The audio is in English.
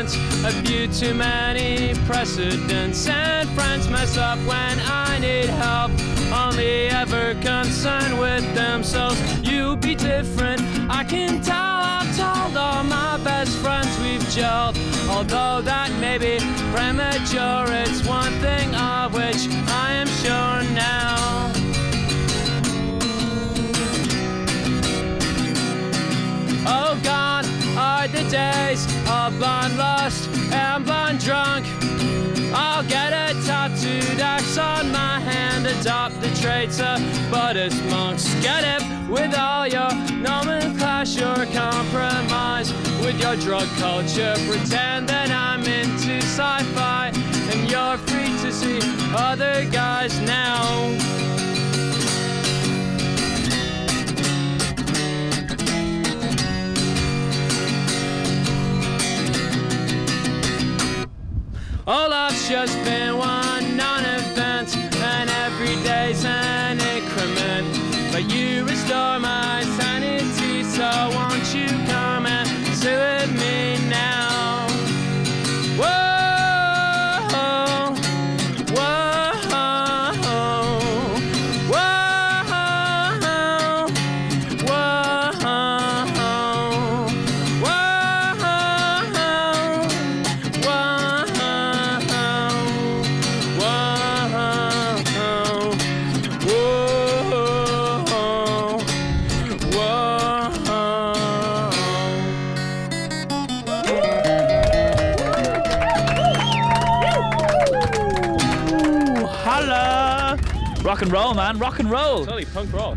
events, a few too many precedents, and friends mess up when I need help, only ever concerned with themselves. You be different, I can tell. I've told all my best friends we've gelled, although that may be premature. It's one thing of which I am sure now. Oh, gone are the days of blind lust and blind drunk. I'll get a tattooed axe on my hand, adopt the traits of Buddhist monks. Get it with all your nomenclature, compromise with your drug culture. Pretend that I'm into sci-fi and you're free to see other guys now. All life's just been one non-event, and every day's an increment. But you restore my sanity, so won't you come and sit with me now? Whoa, whoa, whoa, Holla! Rock and roll, man, rock and roll. Totally punk rock.